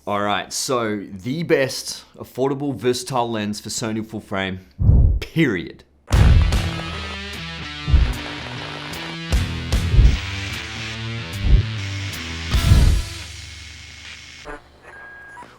All right, so the best affordable versatile lens for Sony full frame, period.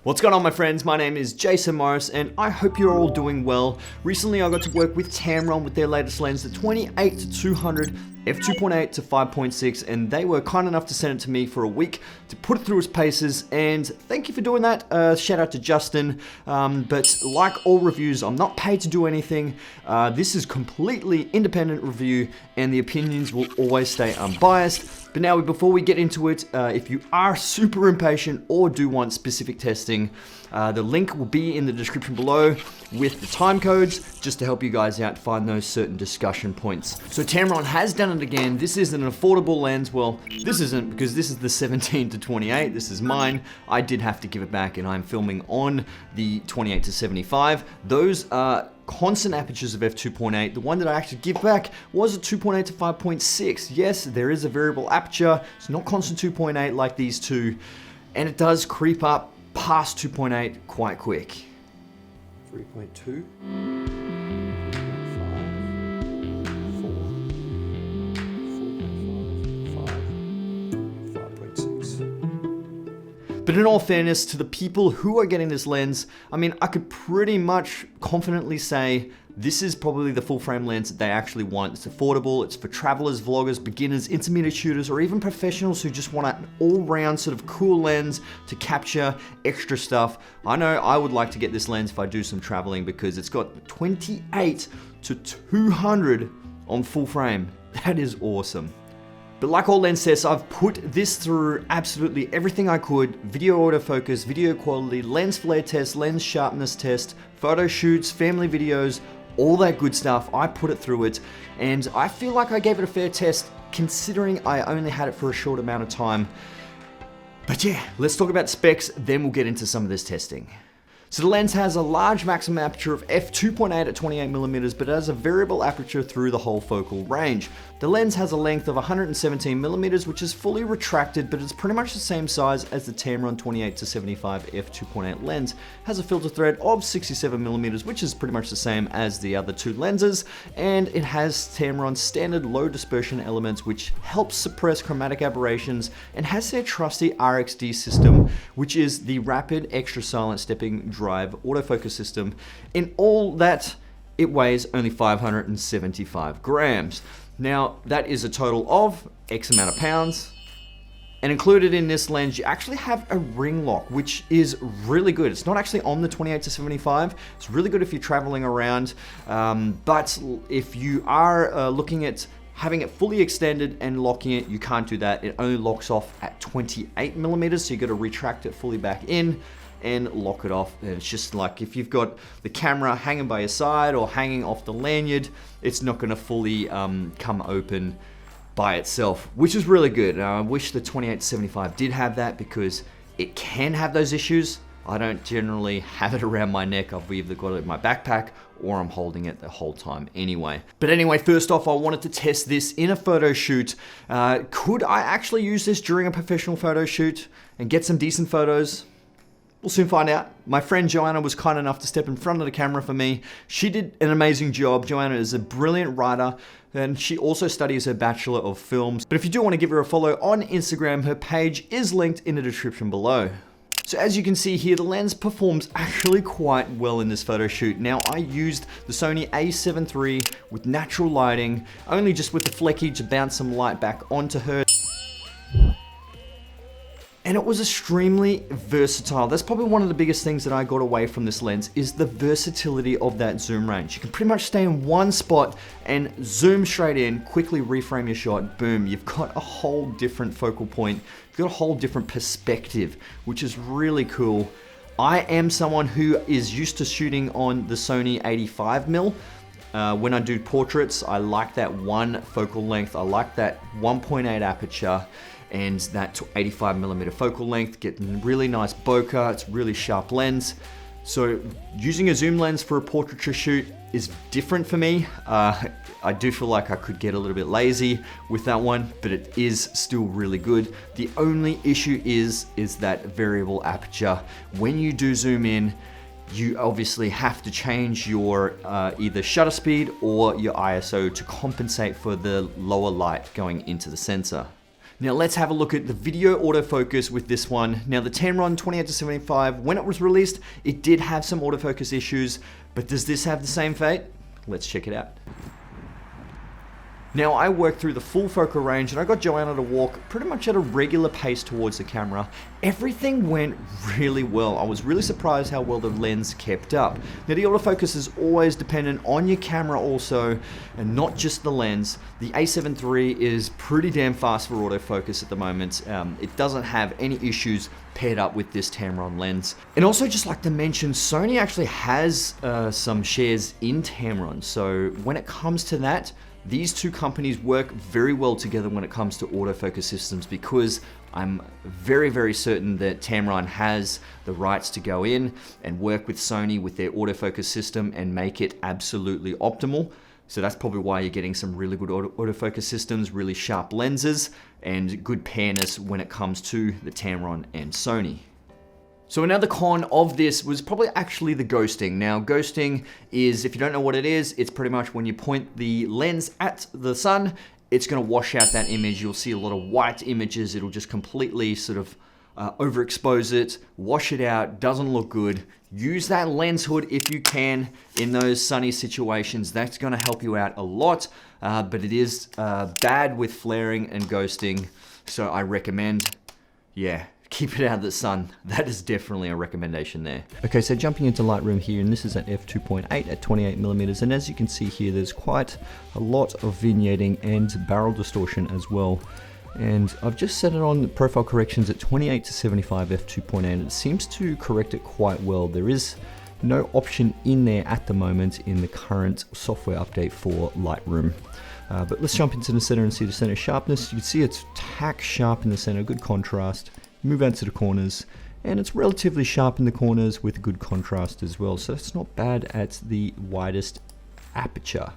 What's going on, my friends? My name is Jason Morris and I hope you're all doing well. Recently I got to work with Tamron with their latest lens, the 28-200 f2.8-5.6, and they were kind enough to send it to me for a week to put it through its paces, and thank you for doing that. Shout out to Justin. But like all reviews, I'm not paid to do anything. This is completely independent review and the opinions will always stay unbiased. But now, before we get into it, if you are super impatient or do want specific testing, the link will be in the description below with the time codes, just to help you guys out find those certain discussion points. So Tamron has done it again. This is an affordable lens. Well, this isn't, because this is the 17-28. This is mine. I did have to give it back, and I'm filming on the 28-75. Those are constant apertures of f2.8. The one that I actually give back was a 2.8 to 5.6. Yes, there is a variable aperture. It's not constant 2.8 like these two, and it does creep up past 2.8 quite quick. 3.2. 5.6. But in all fairness to the people who are getting this lens, I mean, I could pretty much confidently say this is probably the full frame lens that they actually want. It's affordable, it's for travelers, vloggers, beginners, intermediate shooters, or even professionals who just want an all-round sort of cool lens to capture extra stuff. I know I would like to get this lens if I do some traveling, because it's got 28 to 200 on full frame. That is awesome. But like all lens tests, I've put this through absolutely everything I could: video autofocus, video quality, lens flare test, lens sharpness test, photo shoots, family videos, all that good stuff. I put it through it, and I feel like I gave it a fair test considering I only had it for a short amount of time. But yeah, let's talk about specs, then we'll get into some of this testing. So the lens has a large maximum aperture of f2.8 at 28mm, but it has a variable aperture through the whole focal range. The lens has a length of 117mm, which is fully retracted, but it's pretty much the same size as the Tamron 28-75 f2.8 lens. It has a filter thread of 67mm, which is pretty much the same as the other two lenses, and it has Tamron's standard low dispersion elements, which helps suppress chromatic aberrations, and has their trusty RXD system, which is the rapid extra silent stepping drive autofocus system. In all that, it weighs only 575 grams. Now, that is a total of X amount of pounds. And included in this lens, you actually have a ring lock, which is really good. It's not actually on the 28-75. It's really good if you're traveling around. But if you are looking at having it fully extended and locking it, you can't do that. It only locks off at 28mm, so you got to retract it fully back in and lock it off. And it's just like if you've got the camera hanging by your side or hanging off the lanyard, it's not going to fully come open by itself, which is really good. I wish the 28-75 did have that, because it can have those issues. I don't generally have it around my neck. I've either got it in my backpack or I'm holding it the whole time anyway. But anyway, first off, I wanted to test this in a photo shoot. Could I actually use this during a professional photo shoot and get some decent photos? We'll soon find out. My friend Joanna was kind enough to step in front of the camera for me. She did an amazing job. Joanna is a brilliant writer, and she also studies her Bachelor of Films. But if you do want to give her a follow on Instagram, her page is linked in the description below. So as you can see here, the lens performs actually quite well in this photo shoot. Now, I used the Sony A7 III with natural lighting, only just with the flecky to bounce some light back onto her. And it was extremely versatile. That's probably one of the biggest things that I got away from this lens, is the versatility of that zoom range. You can pretty much stay in one spot and zoom straight in, quickly reframe your shot, boom, you've got a whole different focal point. You've got a whole different perspective, which is really cool. I am someone who is used to shooting on the Sony 85mm. When I do portraits, I like that one focal length. I like that 1.8 aperture and that 85mm focal length, getting really nice bokeh. It's really sharp lens. So using a zoom lens for a portraiture shoot is different for me. I do feel like I could get a little bit lazy with that one, but it is still really good. The only issue is that variable aperture. When you do zoom in, you obviously have to change your either shutter speed or your ISO to compensate for the lower light going into the sensor. Now let's have a look at the video autofocus with this one. Now the Tamron 28-200mm, when it was released, it did have some autofocus issues, but does this have the same fate? Let's check it out. Now I worked through the full focal range and I got Joanna to walk pretty much at a regular pace towards the camera. Everything went really well. I was really surprised how well the lens kept up. Now the autofocus is always dependent on your camera also, and not just the lens. The A7 III is pretty damn fast for autofocus at the moment. It doesn't have any issues paired up with this Tamron lens. And also just like to mention, Sony actually has some shares in Tamron. So when it comes to that, these two companies work very well together when it comes to autofocus systems, because I'm very, very certain that Tamron has the rights to go in and work with Sony with their autofocus system and make it absolutely optimal. So that's probably why you're getting some really good autofocus systems, really sharp lenses, and good pairness when it comes to the Tamron and Sony. So another con of this was probably actually the ghosting. Now ghosting is, if you don't know what it is, it's pretty much when you point the lens at the sun, it's gonna wash out that image. You'll see a lot of white images. It'll just completely sort of overexpose it, wash it out, doesn't look good. Use that lens hood if you can in those sunny situations. That's gonna help you out a lot, but it is bad with flaring and ghosting. So I recommend, keep it out of the sun. That is definitely a recommendation there. Okay, so jumping into Lightroom here, and this is at f2.8 at 28mm, and as you can see here, there's quite a lot of vignetting and barrel distortion as well. And I've just set it on profile corrections at 28 to 75 f2.8, and it seems to correct it quite well. There is no option in there at the moment in the current software update for Lightroom. But let's jump into the center and see the center sharpness. You can see it's tack sharp in the center, good contrast. Move out to the corners, and it's relatively sharp in the corners with good contrast as well. So it's not bad at the widest aperture.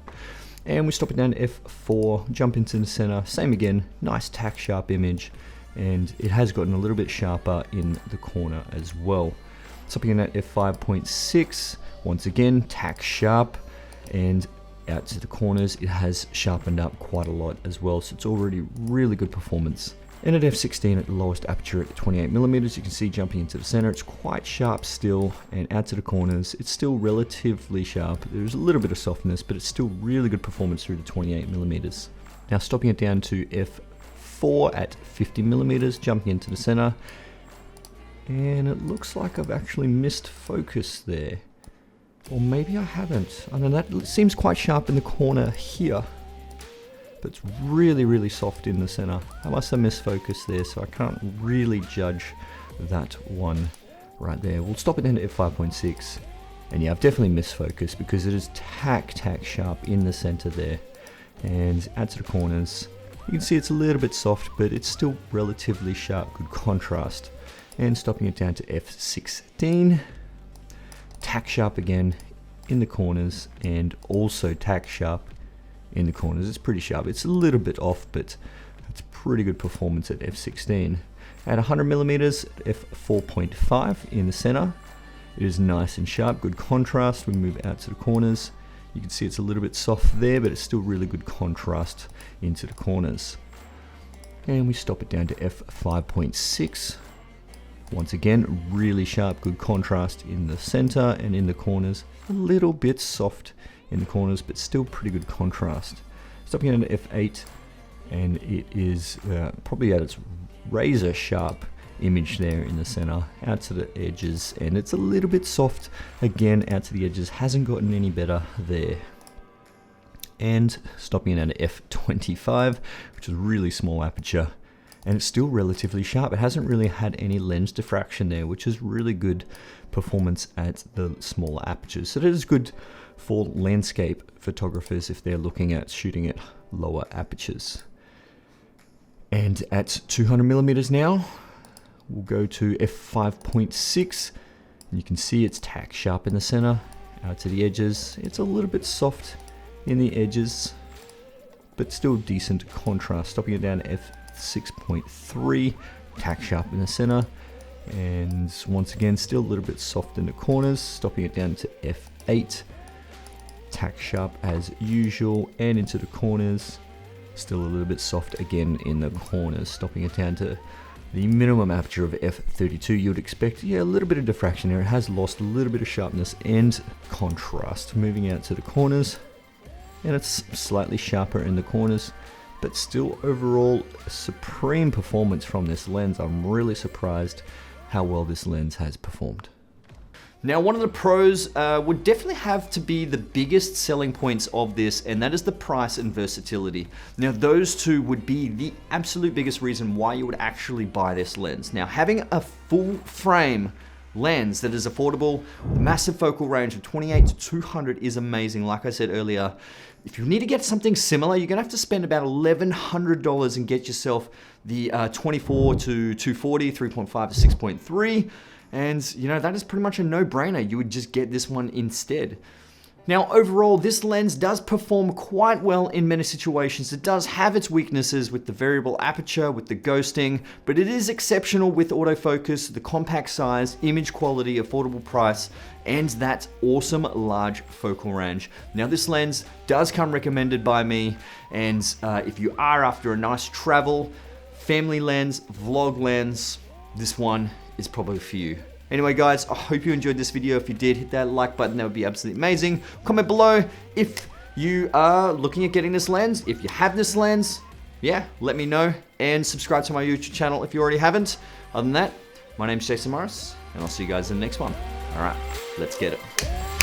And we stop it down to f4, jump into the center, same again, nice tack sharp image, and it has gotten a little bit sharper in the corner as well. Stopping at f5.6, once again, tack sharp, and out to the corners, it has sharpened up quite a lot as well. So it's already really good performance. And at f16 at the lowest aperture at 28mm, you can see jumping into the center, it's quite sharp still, and out to the corners, it's still relatively sharp. There's a little bit of softness, but it's still really good performance through the 28mm. Now stopping it down to f4 at 50mm, jumping into the center, and it looks like I've actually missed focus there. Or maybe I haven't. I don't know, that seems quite sharp in the corner here. But it's really, really soft in the center. I must have missed focus there, so I can't really judge that one right there. We'll stop it down to f5.6. And yeah, I've definitely missed focus because it is tack sharp in the center there. And out to the corners, you can see it's a little bit soft, but it's still relatively sharp, good contrast. And stopping it down to f16. Tack sharp again in the corners, and also tack sharp in the corners. It's pretty sharp. It's a little bit off, but it's pretty good performance at f16. At 100mm, f4.5 in the center. It is nice and sharp, good contrast. We move out to the corners. You can see it's a little bit soft there, but it's still really good contrast into the corners. And we stop it down to f5.6. Once again, really sharp, good contrast in the center and in the corners. A little bit soft in the corners, but still pretty good contrast. Stopping into f8, and it is probably at its razor sharp image there in the center, out to the edges, and it's a little bit soft again out to the edges. Hasn't gotten any better there. And stopping at f25, which is a really small aperture, and it's still relatively sharp. It hasn't really had any lens diffraction there, which is really good performance at the smaller apertures. So that is good for landscape photographers if they're looking at shooting at lower apertures. And at 200mm now, we'll go to f5.6, You can see it's tack sharp in the center, out to the edges. It's a little bit soft in the edges, but still decent contrast. Stopping it down to f6.3, tack sharp in the center. And once again, still a little bit soft in the corners, stopping it down to f8, tack sharp as usual, and into the corners, still a little bit soft again in the corners, stopping it down to the minimum aperture of f32. You would expect, yeah, a little bit of diffraction there. It has lost a little bit of sharpness and contrast. Moving out to the corners, and it's slightly sharper in the corners, but still overall supreme performance from this lens. I'm really surprised how well this lens has performed. Now, one of the pros would definitely have to be the biggest selling points of this, and that is the price and versatility. Now, those two would be the absolute biggest reason why you would actually buy this lens. Now, having a full frame lens that is affordable, massive focal range of 28-200 is amazing. Like I said earlier, if you need to get something similar, you're gonna have to spend about $1,100 and get yourself the 24-240, 3.5 to 6.3. And you know, that is pretty much a no-brainer. You would just get this one instead. Now, overall, this lens does perform quite well in many situations. It does have its weaknesses with the variable aperture, with the ghosting, but it is exceptional with autofocus, the compact size, image quality, affordable price, and that awesome large focal range. Now, this lens does come recommended by me, and if you are after a nice travel, family lens, vlog lens, this one is probably for you. Anyway guys, I hope you enjoyed this video. If you did, hit that like button, that would be absolutely amazing. Comment below if you are looking at getting this lens. If you have this lens, yeah, let me know. And subscribe to my YouTube channel if you already haven't. Other than that, my name's Jason Morris, and I'll see you guys in the next one. All right, let's get it.